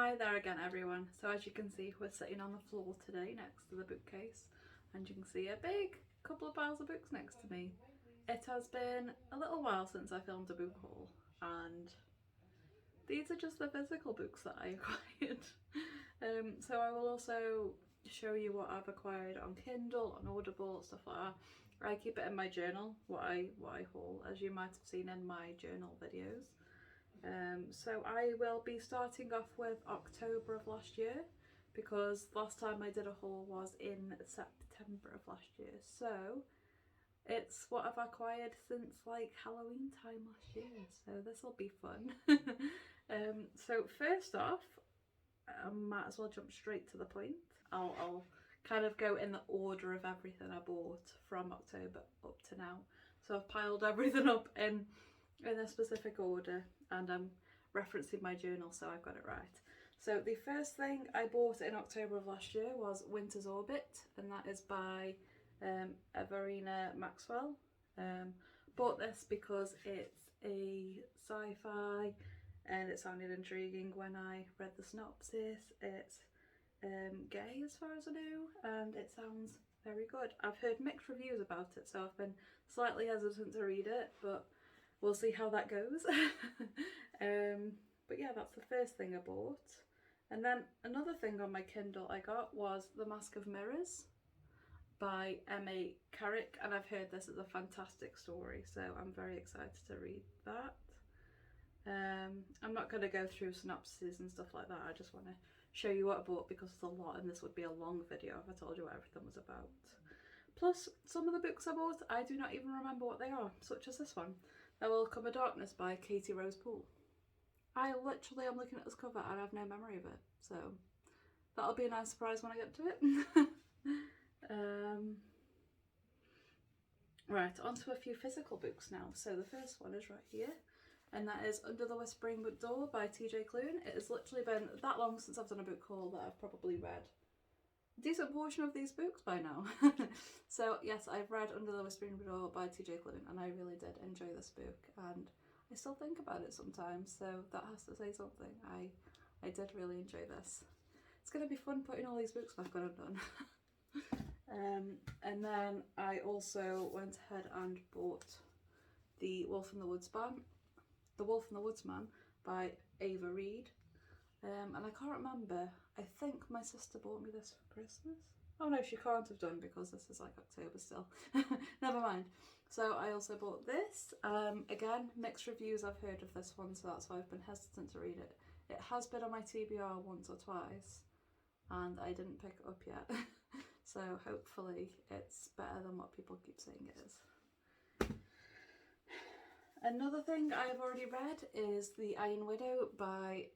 Hi there again everyone. So as you can see, we're sitting on the floor today next to the bookcase, and you can see a big couple of piles of books next to me. It has been a little while since I filmed a book haul, and these are just the physical books that I acquired. So I will also show you what I've acquired on Kindle, on Audible, stuff like that. I keep it in my journal, what I haul, as you might have seen in my journal videos. So I will be starting off with October of last year, because last time I did a haul was in September of last year. So it's what I've acquired since like Halloween time last year, so this will be fun. So first off, I might as well jump straight to the point. I'll kind of go in the order of everything I bought from October up to now. So I've piled everything up in a specific order, and I'm referencing my journal so I've got it right. So the first thing I bought in October of last year was Winter's Orbit, and that is by Everina Maxwell. Bought this because it's a sci-fi and it sounded intriguing when I read the synopsis. It's gay as far as I know, and it sounds very good. I've heard mixed reviews about it, so I've been slightly hesitant to read it, but we'll see how that goes. But yeah, that's the first thing I bought. And then another thing on my Kindle I got was The Mask of Mirrors by M.A. Carrick, and I've heard this is a fantastic story, so I'm very excited to read that. I'm not going to go through synopses and stuff like that. I just want to show you what I bought because it's a lot, and this would be a long video if I told you what everything was about. Plus, some of the books I bought, I do not even remember what they are, such as this one, There Will Come a Darkness by Katie Rose Poole. I literally am looking at this cover and I have no memory of it, so that'll be a nice surprise when I get to it. Right, on to a few physical books now. So the first one is right here, and that is Under the Whispering Door by TJ Klune. It has literally been that long since I've done a book haul that I've probably read a decent portion of these books by now. So yes, I've read Under the Whispering Door by TJ Klune, and I really did enjoy this book, and I still think about it sometimes, so that has to say something. I did really enjoy this. It's going to be fun putting all these books back on and done. And then I also went ahead and bought The Wolf and the Woodsman by Ava Reid. And I can't remember, I think my sister bought me this for Christmas. Oh no, she can't have done because this is like October still. Never mind. So I also bought this. Again, mixed reviews I've heard of this one, so that's why I've been hesitant to read it. It has been on my TBR once or twice, and I didn't pick it up yet. So hopefully it's better than what people keep saying it is. Another thing I've already read is The Iron Widow by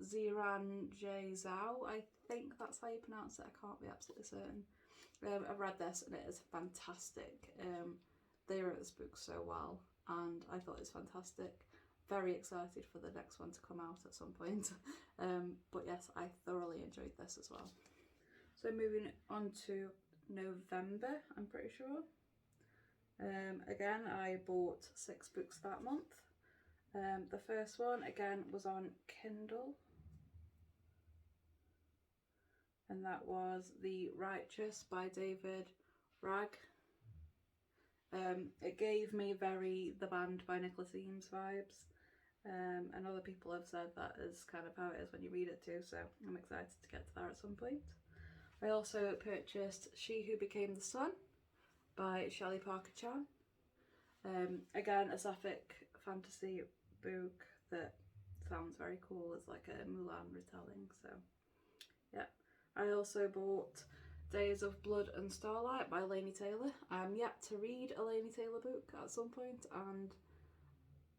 Ziran J. Zhao. I think that's how you pronounce it, I can't be absolutely certain. I've read this and it is fantastic. They wrote this book so well and I thought it was fantastic. Very excited for the next one to come out at some point. But yes, I thoroughly enjoyed this as well. So moving on to November, I'm pretty sure. Again, I bought 6 books that month. The first one, again, was on Kindle. And that was The Righteous by David Ragg. It gave me very The Band by Nicholas Eames vibes. And other people have said that is kind of how it is when you read it too, so I'm excited to get to that at some point. I also purchased She Who Became the Sun by Shelley Parker Chan. Again, a sapphic fantasy book that sounds very cool. It's like a Mulan retelling, so yeah. I also bought Days of Blood and Starlight by Laini Taylor. I'm yet to read a Laini Taylor book at some point, and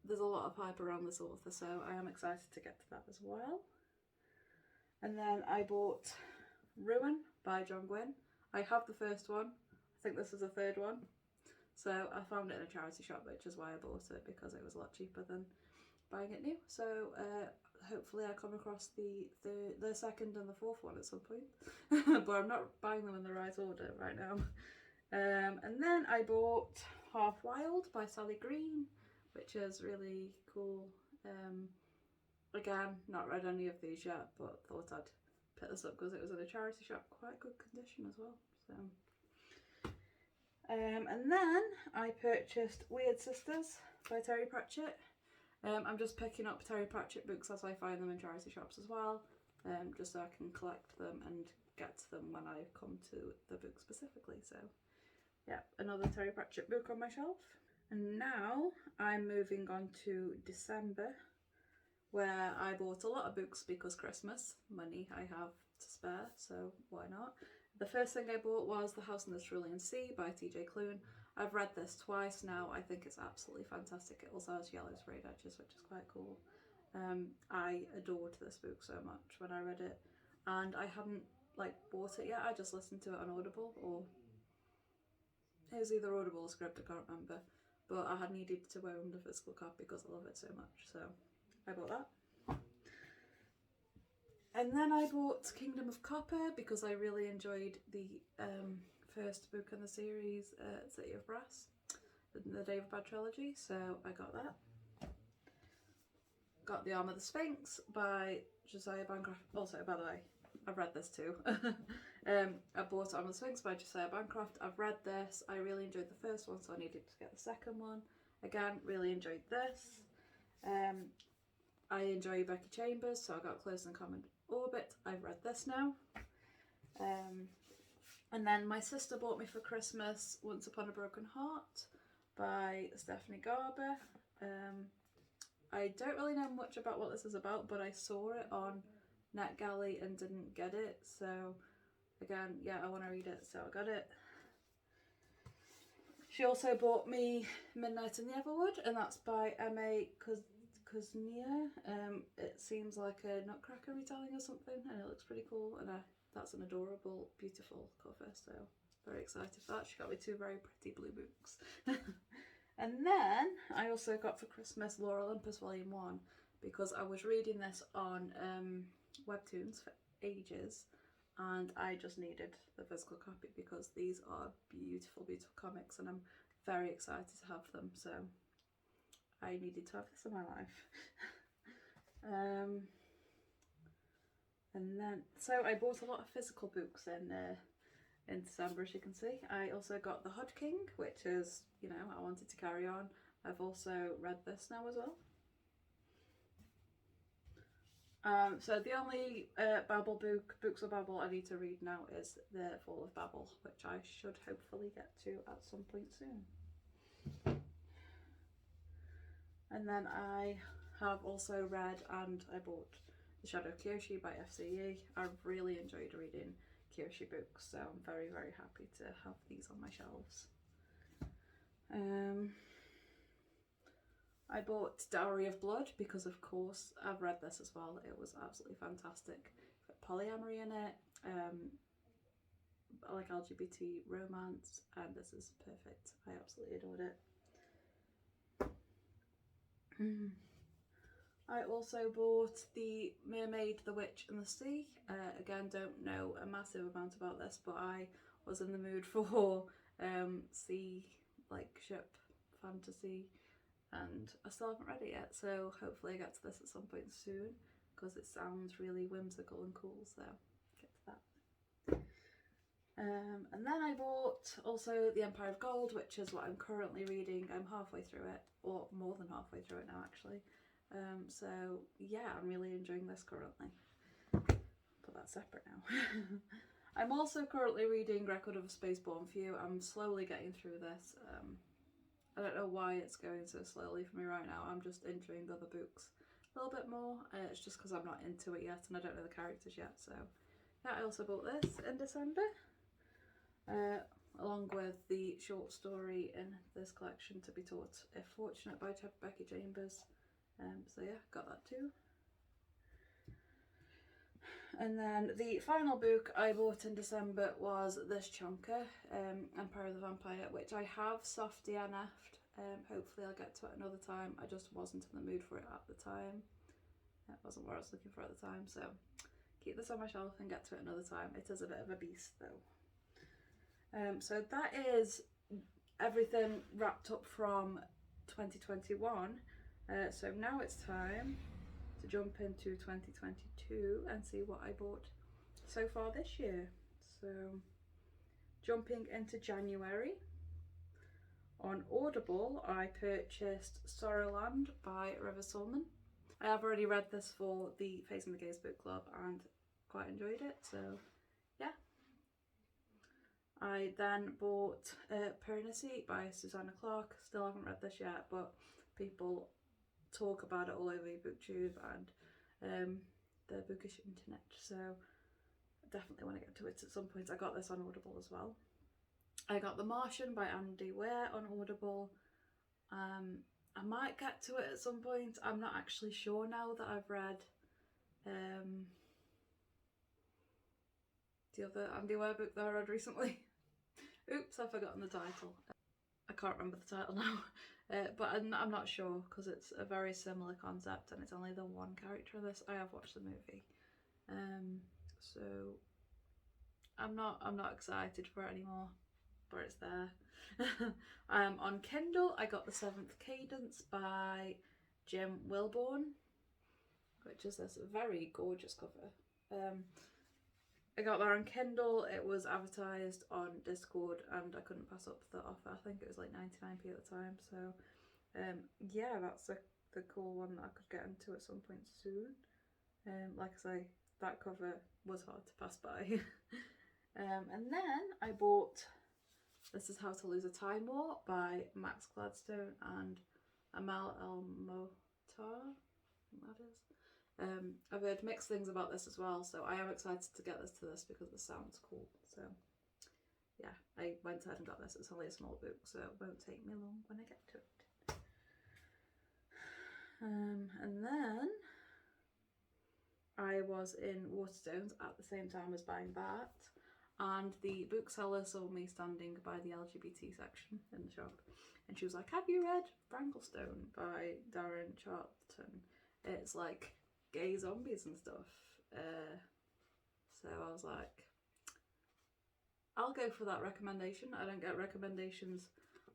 there's a lot of hype around this author, so I am excited to get to that as well. And then I bought Ruin by John Gwynne. I have the first one. I think this is the third one. So I found it in a charity shop, which is why I bought it, because it was a lot cheaper than buying it new. So hopefully I come across the second and the fourth one at some point. But I'm not buying them in the right order right now. And then I bought Half Wild by Sally Green, which is really cool. Again, not read any of these yet, but thought I'd pick this up because it was in a charity shop, quite good condition as well. So, and then I purchased Weird Sisters by Terry Pratchett. I'm just picking up Terry Pratchett books as I find them in charity shops as well, just so I can collect them and get to them when I come to the book specifically. So yeah, another Terry Pratchett book on my shelf. And now I'm moving on to December, where I bought a lot of books because Christmas, money I have to spare, so why not? The first thing I bought was The House in the Cerulean Sea by TJ Klune. I've read this twice now. I think it's absolutely fantastic. It also has yellow sprayed edges, which is quite cool. I adored this book so much when I read it, and I hadn't bought it yet. I just listened to it on Audible, or it was either Audible or Script, I can't remember. But I had needed to own the physical copy because I love it so much, so I bought that. And then I bought Kingdom of Copper because I really enjoyed the first book in the series, City of Brass, the David Bad trilogy, so I got that. Got The Arm of the Sphinx by Josiah Bancroft. Also, by the way, I've read this too. I bought Arm of the Sphinx by Josiah Bancroft. I've read this. I really enjoyed the first one, so I needed to get the second one. Again, really enjoyed this. I enjoy Becky Chambers, so I got Close and Common Orbit. I've read this now. And then my sister bought me for Christmas Once Upon a Broken Heart by Stephanie Garber. I don't really know much about what this is about, but I saw it on NetGalley and didn't get it, so again, yeah, I want to read it, so I got it. She also bought me Midnight in the Everwood, and that's by M.A. Kuznia. It seems like a Nutcracker retelling or something, and it looks pretty cool, and that's an adorable, beautiful cover, so very excited for that. She got me two very pretty blue books. And then I also got for Christmas Lore Olympus Volume 1 because I was reading this on Webtoons for ages, and I just needed the physical copy because these are beautiful, beautiful comics, and I'm very excited to have them, so I needed to have this in my life. And then, so I bought a lot of physical books in December, as you can see. I also got The Hod King, which is, you know, I wanted to carry on. I've also read this now as well. So the only Books of Babel I need to read now is The Fall of Babel, which I should hopefully get to at some point soon. And then I have also read and I bought The Shadow of Kyoshi by FCE. I've really enjoyed reading Kyoshi books, so I'm very, very happy to have these on my shelves. I bought Dowry of Blood because, of course, I've read this as well. It was absolutely fantastic. It's got polyamory in it, I like LGBT romance, and this is perfect. I absolutely adored it. I also bought The Mermaid, the Witch and the Sea. Again, don't know a massive amount about this, but I was in the mood for sea, ship fantasy, and I still haven't read it yet, so hopefully I get to this at some point soon because it sounds really whimsical and cool, so get to that. And then I bought also The Empire of Gold, which is what I'm currently reading. I'm halfway through it, or more than halfway through it now actually. So yeah, I'm really enjoying this currently. Put that separate now. I'm also currently reading Record of a Spaceborne Few. I'm slowly getting through this. I don't know why it's going so slowly for me right now. I'm just enjoying other books a little bit more. It's just because I'm not into it yet and I don't know the characters yet. So yeah, I also bought this in December, along with the short story in this collection, To Be Taught If Fortunate by Becky Chambers. So yeah, got that too. And then the final book I bought in December was this chunker, Empire of the Vampire, which I have soft DNF'd. Hopefully I'll get to it another time. I just wasn't in the mood for it at the time. It wasn't what I was looking for at the time, so keep this on my shelf and get to it another time. It is a bit of a beast though. So that is everything wrapped up from 2021. So now it's time to jump into 2022 and see what I bought so far this year. So jumping into January, on Audible I purchased Sorrowland by River Solman. I have already read this for the Facing the Gaze book club and quite enjoyed it, so yeah. I then bought Pernicy by Susanna Clarke. Still haven't read this yet, but people talk about it all over BookTube and the bookish internet, so I definitely want to get to it at some point. I got this on Audible as well. I got The Martian by Andy Weir on Audible. I might get to it at some point. I'm not actually sure now that I've read the other Andy Weir book that I read recently. Oops, I've forgotten the title. I can't remember the title now. But I'm not sure because it's a very similar concept and it's only the one character in this. I have watched the movie. So I'm not excited for it anymore, but it's there. On Kindle I got The Seventh Cadence by Jim Wilborn, which is this very gorgeous cover. I got that on Kindle. It was advertised on Discord and I couldn't pass up the offer. I think it was like 99p at the time, so yeah, that's the cool one that I could get into at some point soon. Like I say, that cover was hard to pass by. And then I bought This Is How to Lose a Time War by Max Gladstone and Amal El-Motar, I think that is. I've heard mixed things about this as well, so I am excited to get this because this sounds cool. So yeah, I went ahead and got this. It's only a small book, so it won't take me long when I get to it. And then I was in Waterstones at the same time as buying that, and the bookseller saw me standing by the LGBT section in the shop, and she was like, "Have you read Wranglestone by Darren Charlton? It's like gay zombies and stuff." So I was like, I'll go for that recommendation. I don't get recommendations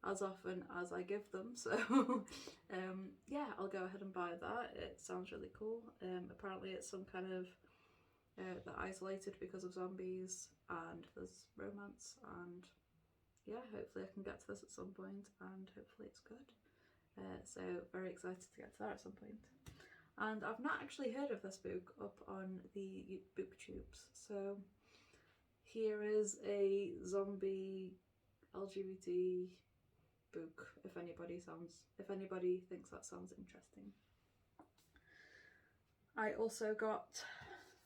as often as I give them, so yeah, I'll go ahead and buy that. It sounds really cool. Apparently it's some kind of they're isolated because of zombies and there's romance, and yeah, hopefully I can get to this at some point and hopefully it's good. So very excited to get to that at some point. And I've not actually heard of this book up on the BookTubes, so here is a zombie LGBT book, if anybody thinks that sounds interesting. I also got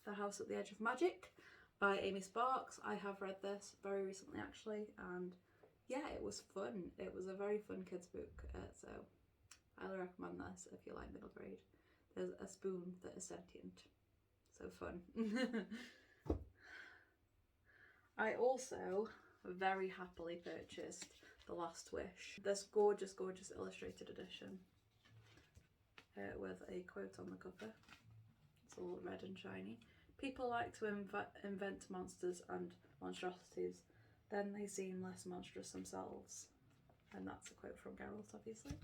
The House at the Edge of Magic by Amy Sparks. I have read this very recently actually, and yeah, it was fun. It was a very fun kids book, so I highly recommend this if you like middle grade. There's a spoon that is sentient, so fun. I also very happily purchased The Last Wish, this gorgeous, gorgeous illustrated edition with a quote on the cover. It's all red and shiny. People like to invent monsters and monstrosities, then they seem less monstrous themselves. And that's a quote from Geralt, obviously.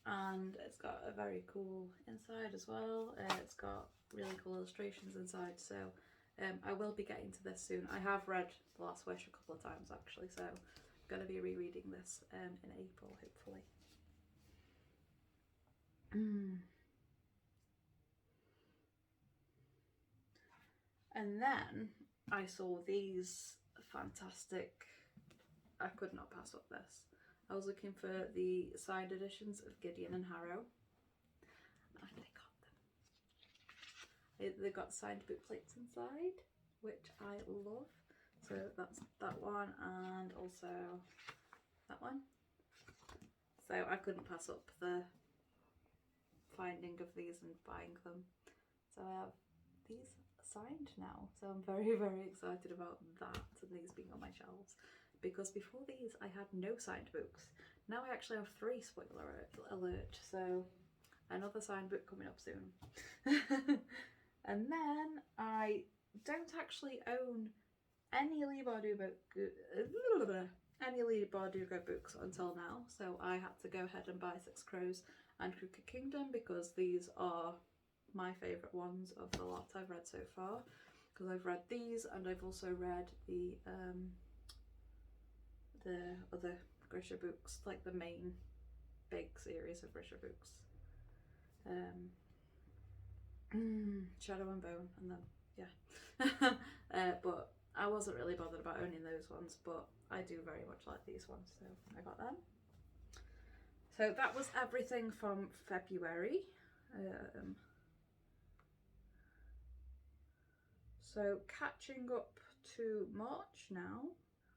And it's got a very cool inside as well. It's got really cool illustrations inside, so I will be getting to this soon. I have read The Last Wish a couple of times actually, so I'm going to be rereading this in April, hopefully. And then I saw these fantastic, I could not pass up this. I was looking for the signed editions of Gideon and Harrow, and I got them. They've got signed book plates inside, which I love. So that's that one, and also that one. So I couldn't pass up the finding of these and buying them. So I have these signed now. So I'm very, very excited about that and these being on my shelves. Because before these I had no signed books. Now I actually have 3, spoiler alert, so another signed book coming up soon. And then I don't actually own any Leigh Bardugo books until now, so I had to go ahead and buy Six Crows and Crooked Kingdom, because these are my favourite ones of the lot I've read so far. Because I've read these, and I've also read the other Grisha books, like the main big series of Grisha books. Shadow and Bone, and then yeah. But I wasn't really bothered about owning those ones, but I do very much like these ones, so I got them. So that was everything from February. So catching up to March now.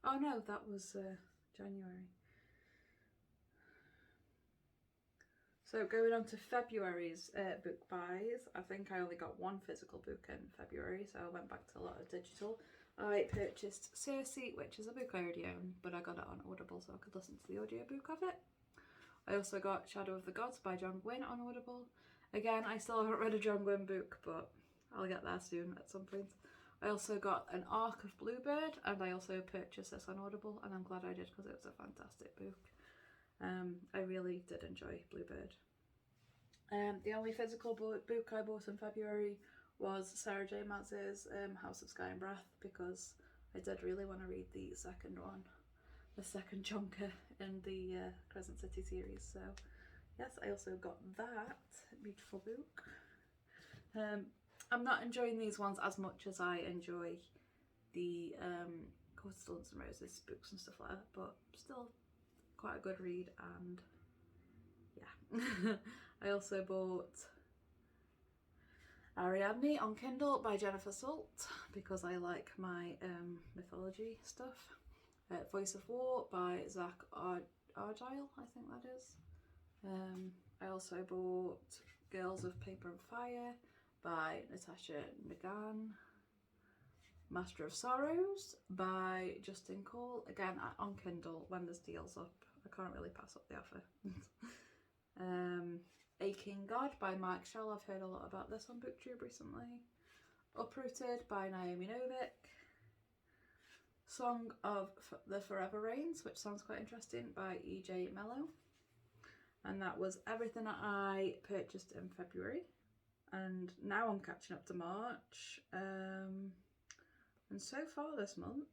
Oh no, that was January. So going on to February's book buys, I think I only got one physical book in February, so I went back to a lot of digital. I purchased Circe, which is a book I already own, but I got it on Audible so I could listen to the audiobook of it. I also got Shadow of the Gods by John Gwynne on Audible. Again, I still haven't read a John Gwynne book, but I'll get there soon at some point. I also got An Arc of Bluebird, and I also purchased this on Audible, and I'm glad I did because it was a fantastic book. I really did enjoy Bluebird. The only physical book I bought in February was Sarah J Maas's House of Sky and Breath, because I did really want to read the second one, the second chunker in the Crescent City series. So yes, I also got that beautiful book. I'm not enjoying these ones as much as I enjoy the Courtesans and Roses books and stuff like that, but still quite a good read. And yeah. I also bought Ariadne on Kindle by Jennifer Salt, because I like my mythology stuff. Voice of War by Zach Argyle, I think that is. I also bought Girls of Paper and Fire by Natasha Nagan. Master of Sorrows by Justin Cole, again on Kindle when there's deals up. I can't really pass up the offer. Aching God by Mike Shell, I've heard a lot about this on BookTube recently. Uprooted by Naomi Novik. Song of the Forever Rains, which sounds quite interesting, by E.J. Mello. And that was everything that I purchased in February. And now I'm catching up to March. And so far this month,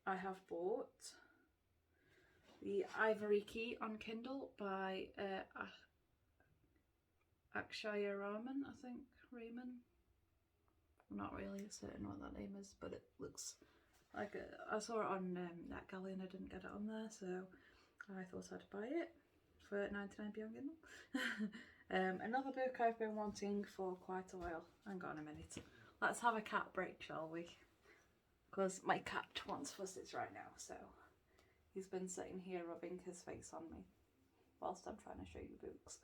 I have bought The Ivory Key on Kindle by Akshaya Raman, I think. Raman. I'm not really certain what that name is, but it looks like I saw it on NetGalley and I didn't get it on there, so I thought I'd buy it for 99p on Kindle. Another book I've been wanting for quite a while. Hang on a minute. Let's have a cat break, shall we? Because my cat wants fuzzies right now, so he's been sitting here rubbing his face on me whilst I'm trying to show you books.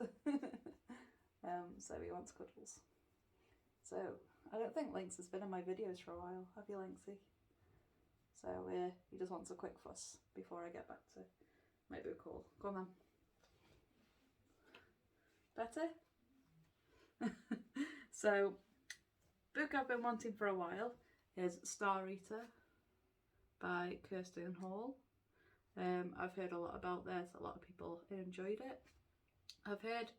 So he wants cuddles. So I don't think Lynx has been in my videos for a while, have you, Lynxy? So he just wants a quick fuss before I get back to my book haul. Go on then. Better? So, book I've been wanting for a while is Star Eater by Kirsten Hall. I've heard a lot about this, a lot of people enjoyed it. I've heard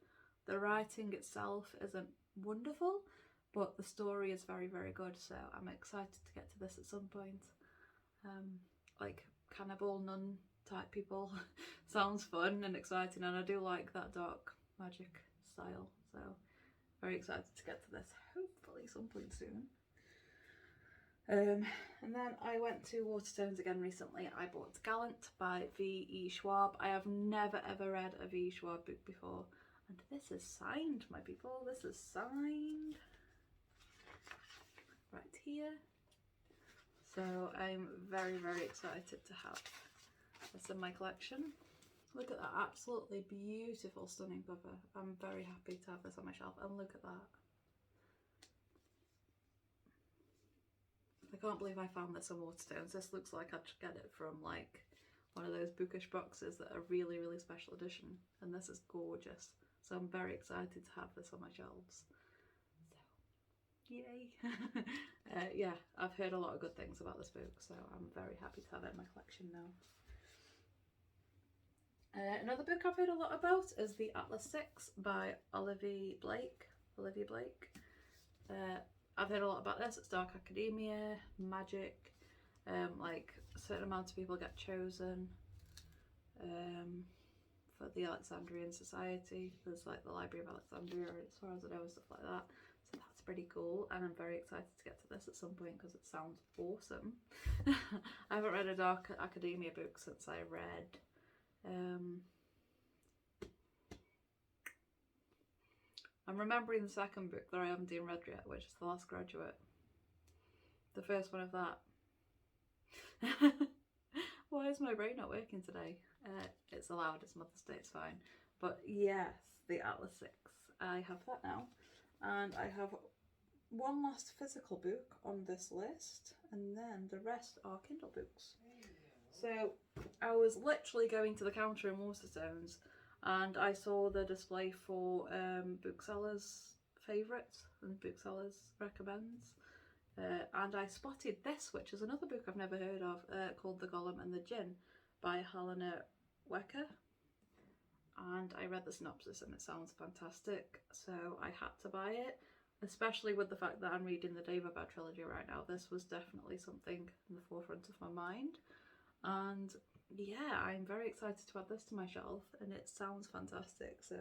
the writing itself isn't wonderful, but the story is very, very good, so I'm excited to get to this at some point. Like cannibal nun type people sounds fun and exciting, and I do like that dark magic style, so very excited to get to this, hopefully some point soon. And then I went to Waterstones again recently. I bought Gallant by V.E. Schwab. I have never ever read a V.E. Schwab book before, and this is signed, my people. This is signed right here. So I'm very, very excited to have this in my collection. Look at that absolutely beautiful, stunning cover. I'm very happy to have this on my shelf, and look at that. I can't believe I found this on Waterstones. This looks like I'd get it from like one of those bookish boxes that are really, really special edition, and this is gorgeous. So I'm very excited to have this on my shelves. So, yay! Yeah, I've heard a lot of good things about this book, so I'm very happy to have it in my collection now. Another book I've heard a lot about is The Atlas Six by Olivia Blake. I've heard a lot about this. It's dark academia, magic, like a certain amount of people get chosen for the Alexandrian Society. There's like the Library of Alexandria, as far as I know, and stuff like that. So that's pretty cool, and I'm very excited to get to this at some point because it sounds awesome. I haven't read a dark academia book since I read I'm remembering the second book that I haven't even read yet, which is The Last Graduate. The first one of that. Why is my brain not working today? It's allowed, it's Mother's Day, it's fine. But yes, The Atlas Six. I have that now. And I have one last physical book on this list, and then the rest are Kindle books. So I was literally going to the counter in Waterstones and I saw the display for booksellers' favourites and booksellers' recommends. And I spotted this, which is another book I've never heard of, called The Golem and the Djinn by Helena Wecker. And I read the synopsis and it sounds fantastic, so I had to buy it, especially with the fact that I'm reading the Daevabad trilogy right now. This was definitely something in the forefront of my mind. And yeah, I'm very excited to add this to my shelf, and it sounds fantastic. So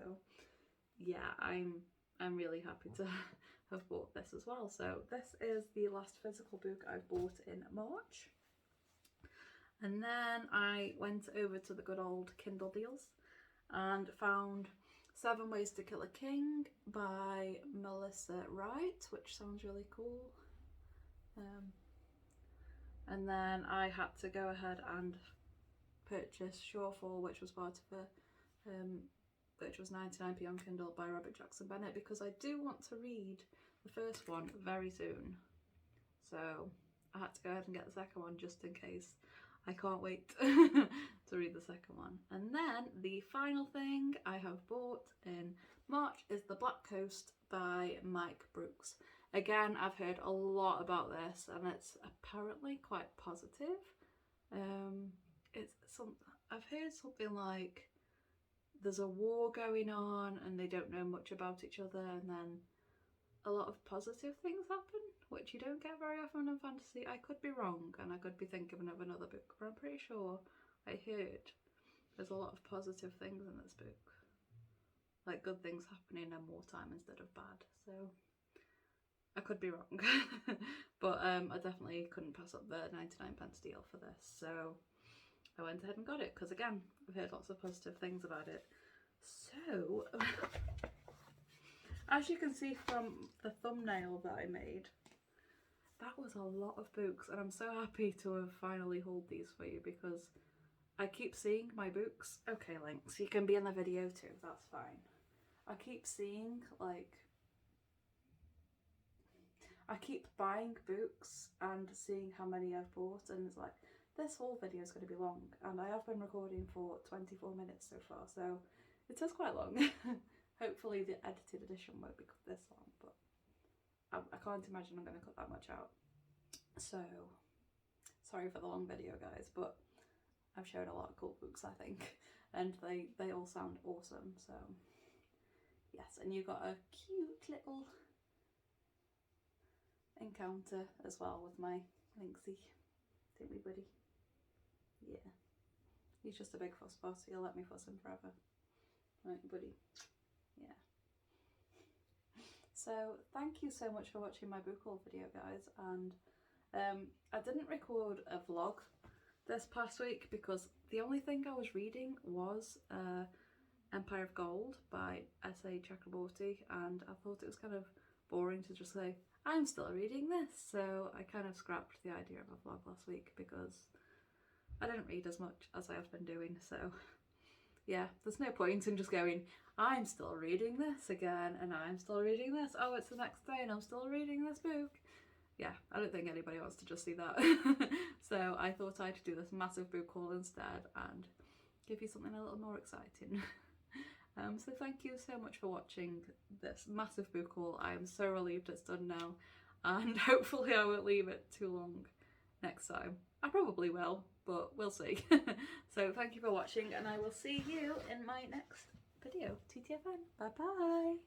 yeah, I'm really happy to have bought this as well. So this is the last physical book I've bought in March. And then I went over to the good old Kindle deals and found 7 Ways to Kill a King by Melissa Wright, which sounds really cool. And then I had to go ahead and purchase Shorefall, which was part of which was 99p on Kindle by Robert Jackson Bennett, because I do want to read the first one very soon. So I had to go ahead and get the second one just in case. I can't wait to read the second one. And then the final thing I have bought in March is The Black Coast by Mike Brooks. Again, I've heard a lot about this and it's apparently quite positive. I've heard something like there's a war going on and they don't know much about each other, and then a lot of positive things happen, which you don't get very often in fantasy. I could be wrong and I could be thinking of another book, but I'm pretty sure I heard there's a lot of positive things in this book, like good things happening in wartime instead of bad. So I could be wrong. But I definitely couldn't pass up the 99p deal for this, so I went ahead and got it because, again, I've heard lots of positive things about it. So as you can see from the thumbnail that I made, that was a lot of books, and I'm so happy to have finally hauled these for you because I keep seeing my books. Okay, Lynx, you can be in the video too, that's fine. I keep seeing, like, I keep buying books and seeing how many I've bought, and it's like, this whole video is going to be long, and I have been recording for 24 minutes so far, so it is quite long. Hopefully the edited edition won't be this long, but I can't imagine I'm going to cut that much out. So, sorry for the long video, guys, but I've shown a lot of cool books, I think, and they all sound awesome, so yes. And you got a cute little encounter as well with my Lynxy, don't we, buddy? Yeah, he's just a big fuss boss, so he'll let me fuss him forever, right, buddy? Yeah. So thank you so much for watching my book haul video, guys, and I didn't record a vlog this past week because the only thing I was reading was Empire of Gold by S.A. Chakraborty, and I thought it was kind of boring to just say, I'm still reading this, so I kind of scrapped the idea of a vlog last week because I didn't read as much as I have been doing. So yeah, there's no point in just going, I'm still reading this again and I'm still reading this, oh it's the next day and I'm still reading this book. Yeah, I don't think anybody wants to just see that. So I thought I'd do this massive book haul instead and give you something a little more exciting. So thank you so much for watching this massive book haul. I am so relieved it's done now, and hopefully I won't leave it too long next time. I probably will, but we'll see. So thank you for watching, and I will see you in my next video. TTFN. Bye bye.